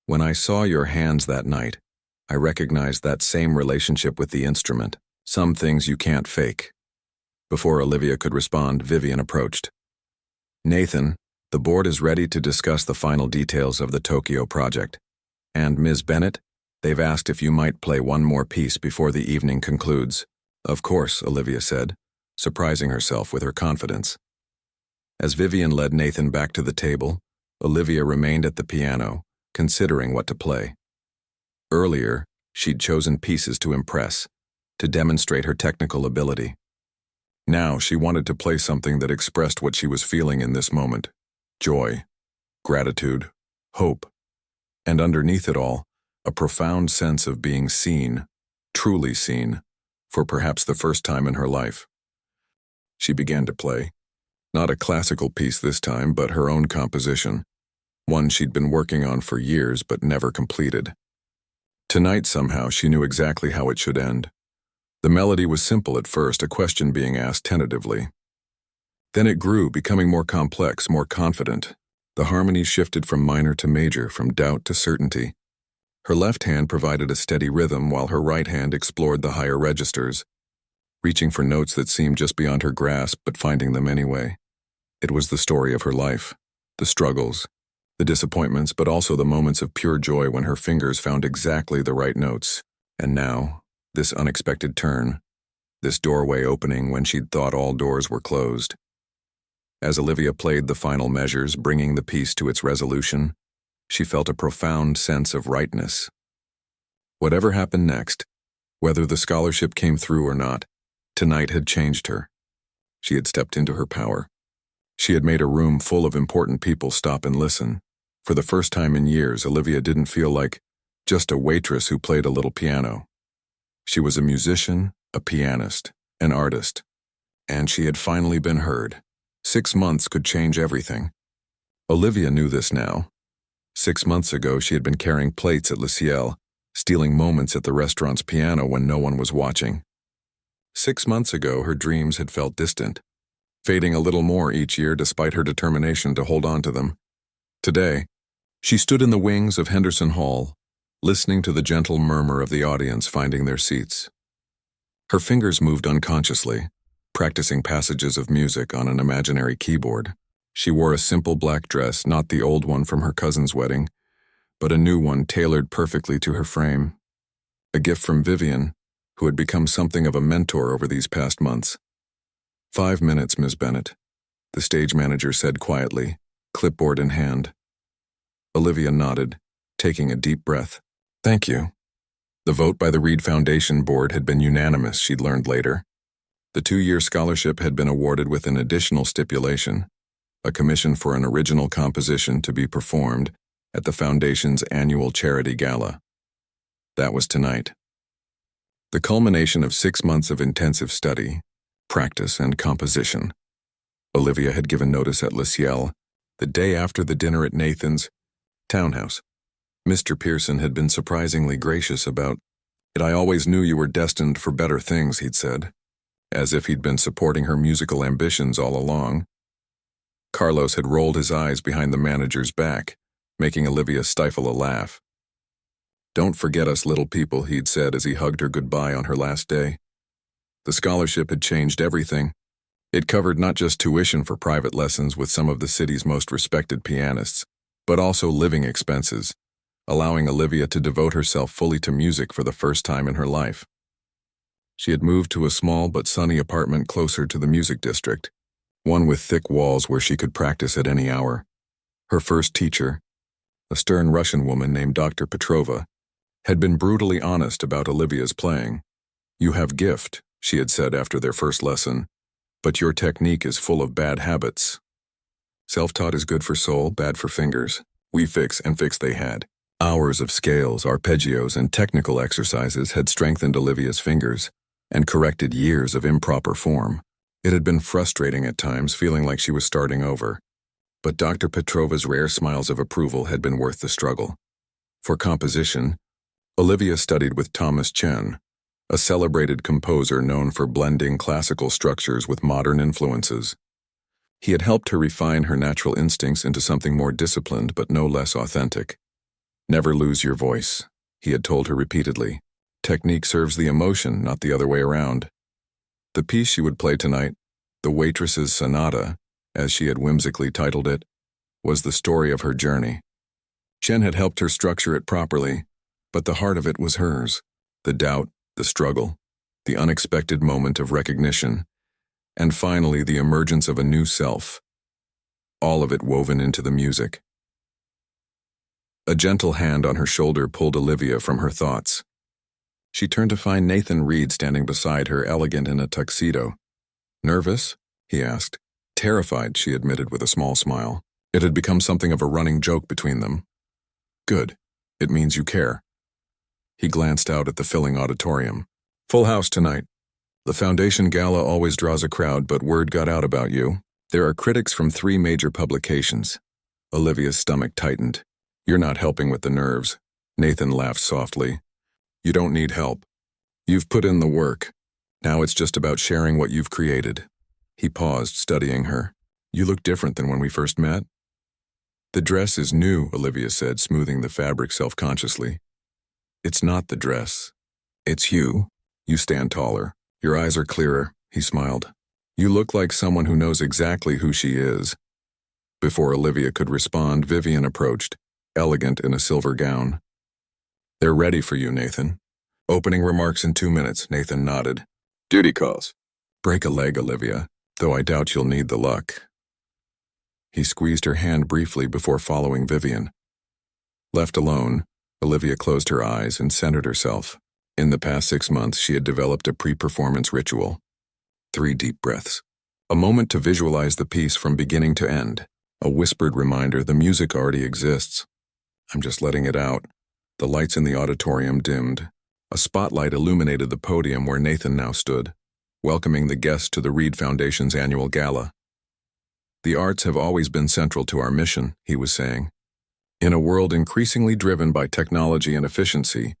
"When I saw your hands that night, I recognized that same relationship with the instrument, Some things you can't fake. Before Olivia could respond, Vivian approached. Nathan, the board is ready to discuss the final details of the Tokyo project. And Ms. Bennett, they've asked if you might play one more piece before the evening concludes. Of course, Olivia said, surprising herself with her confidence. As Vivian led Nathan back to the table, Olivia remained at the piano, considering what to play. Earlier, she'd chosen pieces to impress, to demonstrate her technical ability. Now she wanted to play something that expressed what she was feeling in this moment: joy, gratitude, hope, and underneath it all, a profound sense of being seen, truly seen, for perhaps the first time in her life. She began to play. Not a classical piece this time, but her own composition, one she'd been working on for years but never completed. Tonight, somehow, she knew exactly how it should end. The melody was simple at first, a question being asked tentatively. Then it grew, becoming more complex, more confident. The harmonies shifted from minor to major, from doubt to certainty. Her left hand provided a steady rhythm while her right hand explored the higher registers, reaching for notes that seemed just beyond her grasp, but finding them anyway. It was the story of her life, the struggles, the disappointments, but also the moments of pure joy when her fingers found exactly the right notes. And now, this unexpected turn, this doorway opening when she'd thought all doors were closed. As Olivia played the final measures, bringing the piece to its resolution, she felt a profound sense of rightness. Whatever happened next, whether the scholarship came through or not, tonight had changed her. She had stepped into her power. She had made a room full of important people stop and listen. For the first time in years, Olivia didn't feel like just a waitress who played a little piano. She was a musician, a pianist, an artist, and she had finally been heard. 6 months could change everything. Olivia knew this now. 6 months ago, she had been carrying plates at Le Ciel, stealing moments at the restaurant's piano when no one was watching. 6 months ago, her dreams had felt distant, fading a little more each year despite her determination to hold on to them. Today, she stood in the wings of Henderson Hall, listening to the gentle murmur of the audience finding their seats. Her fingers moved unconsciously, practicing passages of music on an imaginary keyboard. She wore a simple black dress, not the old one from her cousin's wedding, but a new one tailored perfectly to her frame. A gift from Vivian, who had become something of a mentor over these past months. 5 minutes, Ms. Bennett, the stage manager said quietly, clipboard in hand. Olivia nodded, taking a deep breath. Thank you. The vote by the Reed Foundation Board had been unanimous, she'd learned later. The 2-year scholarship had been awarded with an additional stipulation, a commission for an original composition to be performed at the Foundation's annual charity gala. That was tonight. The culmination of 6 months of intensive study, practice, and composition. Olivia had given notice at Le Ciel, the day after the dinner at Nathan's townhouse. Mr. Pearson had been surprisingly gracious about it. I always knew you were destined for better things, he'd said, as if he'd been supporting her musical ambitions all along. Carlos had rolled his eyes behind the manager's back, making Olivia stifle a laugh. Don't forget us little people, he'd said as he hugged her goodbye on her last day. The scholarship had changed everything. It covered not just tuition for private lessons with some of the city's most respected pianists, but also living expenses, allowing Olivia to devote herself fully to music for the first time in her life. She had moved to a small but sunny apartment closer to the music district, one with thick walls where she could practice at any hour. Her first teacher, a stern Russian woman named Dr. Petrova, had been brutally honest about Olivia's playing. You have gift, she had said after their first lesson, but your technique is full of bad habits. Self-taught is good for soul, bad for fingers. We fix they had. Hours of scales, arpeggios, and technical exercises had strengthened Olivia's fingers and corrected years of improper form. It had been frustrating at times, feeling like she was starting over. But Dr. Petrova's rare smiles of approval had been worth the struggle. For composition, Olivia studied with Thomas Chen, a celebrated composer known for blending classical structures with modern influences. He had helped her refine her natural instincts into something more disciplined but no less authentic. Never lose your voice, he had told her repeatedly. Technique serves the emotion, not the other way around. The piece she would play tonight, the Waitress's Sonata, as she had whimsically titled it, was the story of her journey. Chen had helped her structure it properly, but the heart of it was hers. The doubt, the struggle, the unexpected moment of recognition, and finally the emergence of a new self. All of it woven into the music. A gentle hand on her shoulder pulled Olivia from her thoughts. She turned to find Nathan Reed standing beside her, elegant in a tuxedo. "Nervous?" he asked. "Terrified," she admitted with a small smile. It had become something of a running joke between them. "Good. It means you care." He glanced out at the filling auditorium. "Full house tonight. The Foundation Gala always draws a crowd, but word got out about you. There are critics from 3 major publications." Olivia's stomach tightened. "You're not helping with the nerves." Nathan laughed softly. "You don't need help. You've put in the work. Now it's just about sharing what you've created." He paused, studying her. "You look different than when we first met." "The dress is new," Olivia said, smoothing the fabric self-consciously. "It's not the dress. It's you. You stand taller. Your eyes are clearer," he smiled. "You look like someone who knows exactly who she is." Before Olivia could respond, Vivian approached, elegant in a silver gown. "They're ready for you, Nathan." "Opening remarks in 2 minutes," Nathan nodded. "Duty calls." "Break a leg, Olivia, though I doubt you'll need the luck." He squeezed her hand briefly before following Vivian. Left alone, Olivia closed her eyes and centered herself. In the past 6 months, she had developed a pre-performance ritual. 3 deep breaths. A moment to visualize the piece from beginning to end. A whispered reminder the music already exists. "I'm just letting it out." The lights in the auditorium dimmed. A spotlight illuminated the podium where Nathan now stood, welcoming the guests to the Reed Foundation's annual gala. "The arts have always been central to our mission," he was saying. "In a world increasingly driven by technology and efficiency,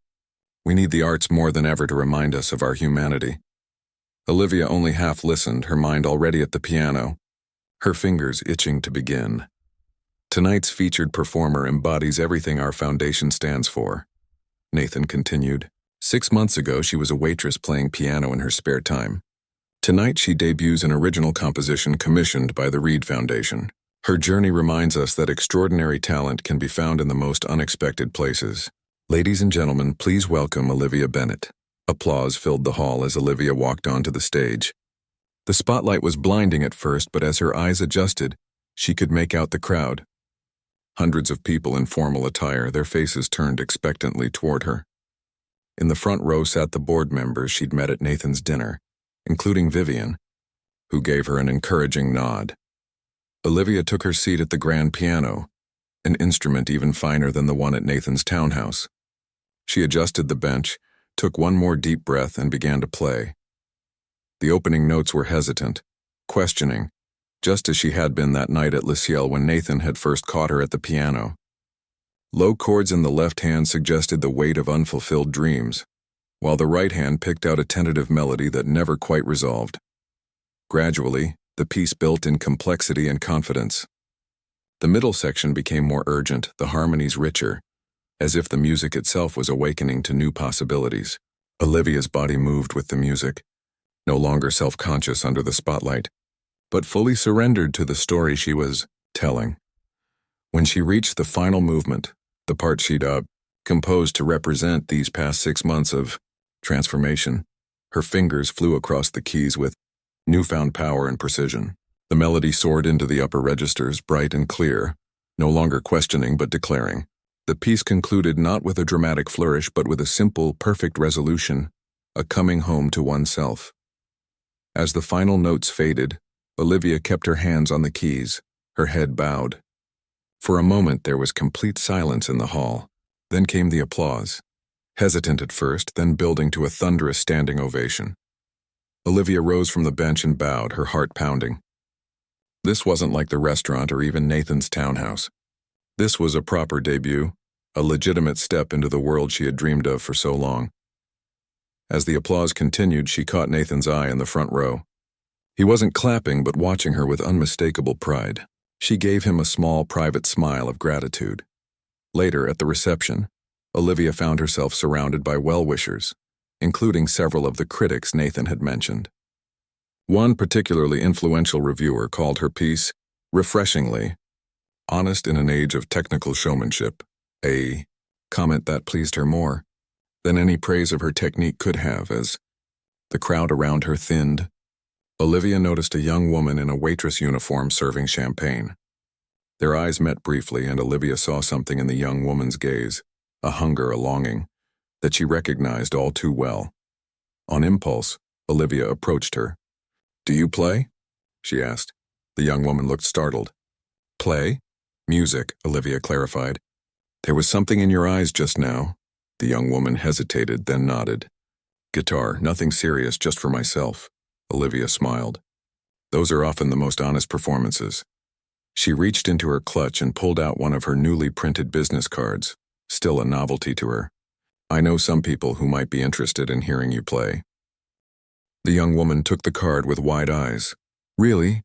we need the arts more than ever to remind us of our humanity." Olivia only half listened, her mind already at the piano, her fingers itching to begin. "Tonight's featured performer embodies everything our foundation stands for," Nathan continued. 6 months ago, she was a waitress playing piano in her spare time. Tonight, she debuts an original composition commissioned by the Reed Foundation. Her journey reminds us that extraordinary talent can be found in the most unexpected places. Ladies and gentlemen, please welcome Olivia Bennett. Applause filled the hall as Olivia walked onto the stage. The spotlight was blinding at first, but as her eyes adjusted, she could make out the crowd. Hundreds of people in formal attire, their faces turned expectantly toward her. In the front row sat the board members she'd met at Nathan's dinner, including Vivian, who gave her an encouraging nod. Olivia took her seat at the grand piano, an instrument even finer than the one at Nathan's townhouse. She adjusted the bench, took one more deep breath, and began to play. The opening notes were hesitant, questioning, just as she had been that night at Le Ciel when Nathan had first caught her at the piano. Low chords in the left hand suggested the weight of unfulfilled dreams, while the right hand picked out a tentative melody that never quite resolved. Gradually, the piece built in complexity and confidence. The middle section became more urgent, the harmonies richer, as if the music itself was awakening to new possibilities. Olivia's body moved with the music, no longer self-conscious under the spotlight, but fully surrendered to the story she was telling. When she reached the final movement, the part she'd composed to represent these past 6 months of transformation, her fingers flew across the keys with newfound power and precision. The melody soared into the upper registers, bright and clear, no longer questioning but declaring. The piece concluded not with a dramatic flourish but with a simple, perfect resolution, a coming home to oneself. As the final notes faded, Olivia kept her hands on the keys, her head bowed. For a moment there was complete silence in the hall. Then came the applause, hesitant at first, then building to a thunderous standing ovation. Olivia rose from the bench and bowed, her heart pounding. This wasn't like the restaurant or even Nathan's townhouse. This was a proper debut, a legitimate step into the world she had dreamed of for so long. As the applause continued, she caught Nathan's eye in the front row. He wasn't clapping but watching her with unmistakable pride. She gave him a small, private smile of gratitude. Later, at the reception, Olivia found herself surrounded by well-wishers, including several of the critics Nathan had mentioned. One particularly influential reviewer called her piece, refreshingly, honest in an age of technical showmanship, a comment that pleased her more than any praise of her technique could have. As the crowd around her thinned, Olivia noticed a young woman in a waitress uniform serving champagne. Their eyes met briefly, and Olivia saw something in the young woman's gaze, a hunger, a longing, that she recognized all too well. On impulse, Olivia approached her. "Do you play?" she asked. The young woman looked startled. "Play?" "Music," Olivia clarified. "There was something in your eyes just now." The young woman hesitated, then nodded. "Guitar, nothing serious, just for myself." Olivia smiled. "Those are often the most honest performances." She reached into her clutch and pulled out one of her newly printed business cards, still a novelty to her. "I know some people who might be interested in hearing you play." The young woman took the card with wide eyes. "Really?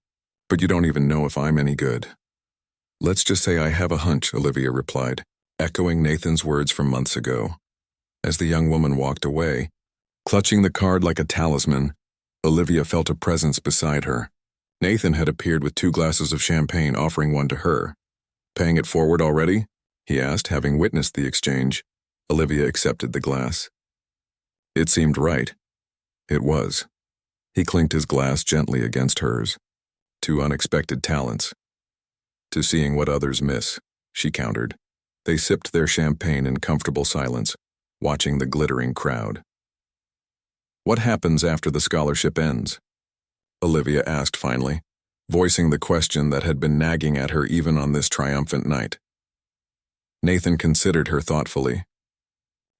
But you don't even know if I'm any good." "Let's just say I have a hunch," Olivia replied, echoing Nathan's words from months ago. As the young woman walked away, clutching the card like a talisman, Olivia felt a presence beside her. Nathan had appeared with 2 glasses of champagne, offering one to her. "Paying it forward already?" he asked, having witnessed the exchange. Olivia accepted the glass. It seemed right. It was. He clinked his glass gently against hers. 2 unexpected talents. "To seeing what others miss," she countered. They sipped their champagne in comfortable silence, watching the glittering crowd. "What happens after the scholarship ends?" Olivia asked finally, voicing the question that had been nagging at her even on this triumphant night. Nathan considered her thoughtfully.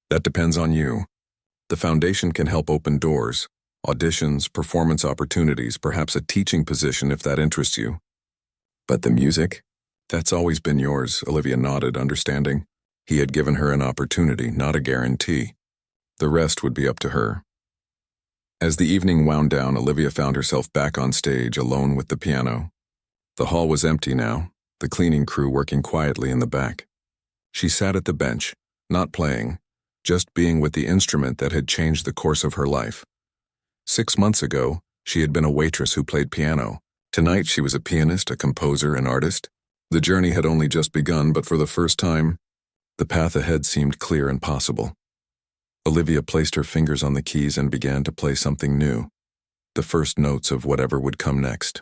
"That depends on you. The foundation can help open doors, auditions, performance opportunities, perhaps a teaching position if that interests you. But the music? That's always been yours," Olivia nodded, understanding. He had given her an opportunity, not a guarantee. The rest would be up to her. As the evening wound down, Olivia found herself back on stage, alone with the piano. The hall was empty now, the cleaning crew working quietly in the back. She sat at the bench, not playing, just being with the instrument that had changed the course of her life. 6 months ago, she had been a waitress who played piano. Tonight, she was a pianist, a composer, an artist. The journey had only just begun, but for the first time, the path ahead seemed clear and possible. Olivia placed her fingers on the keys and began to play something new, the first notes of whatever would come next.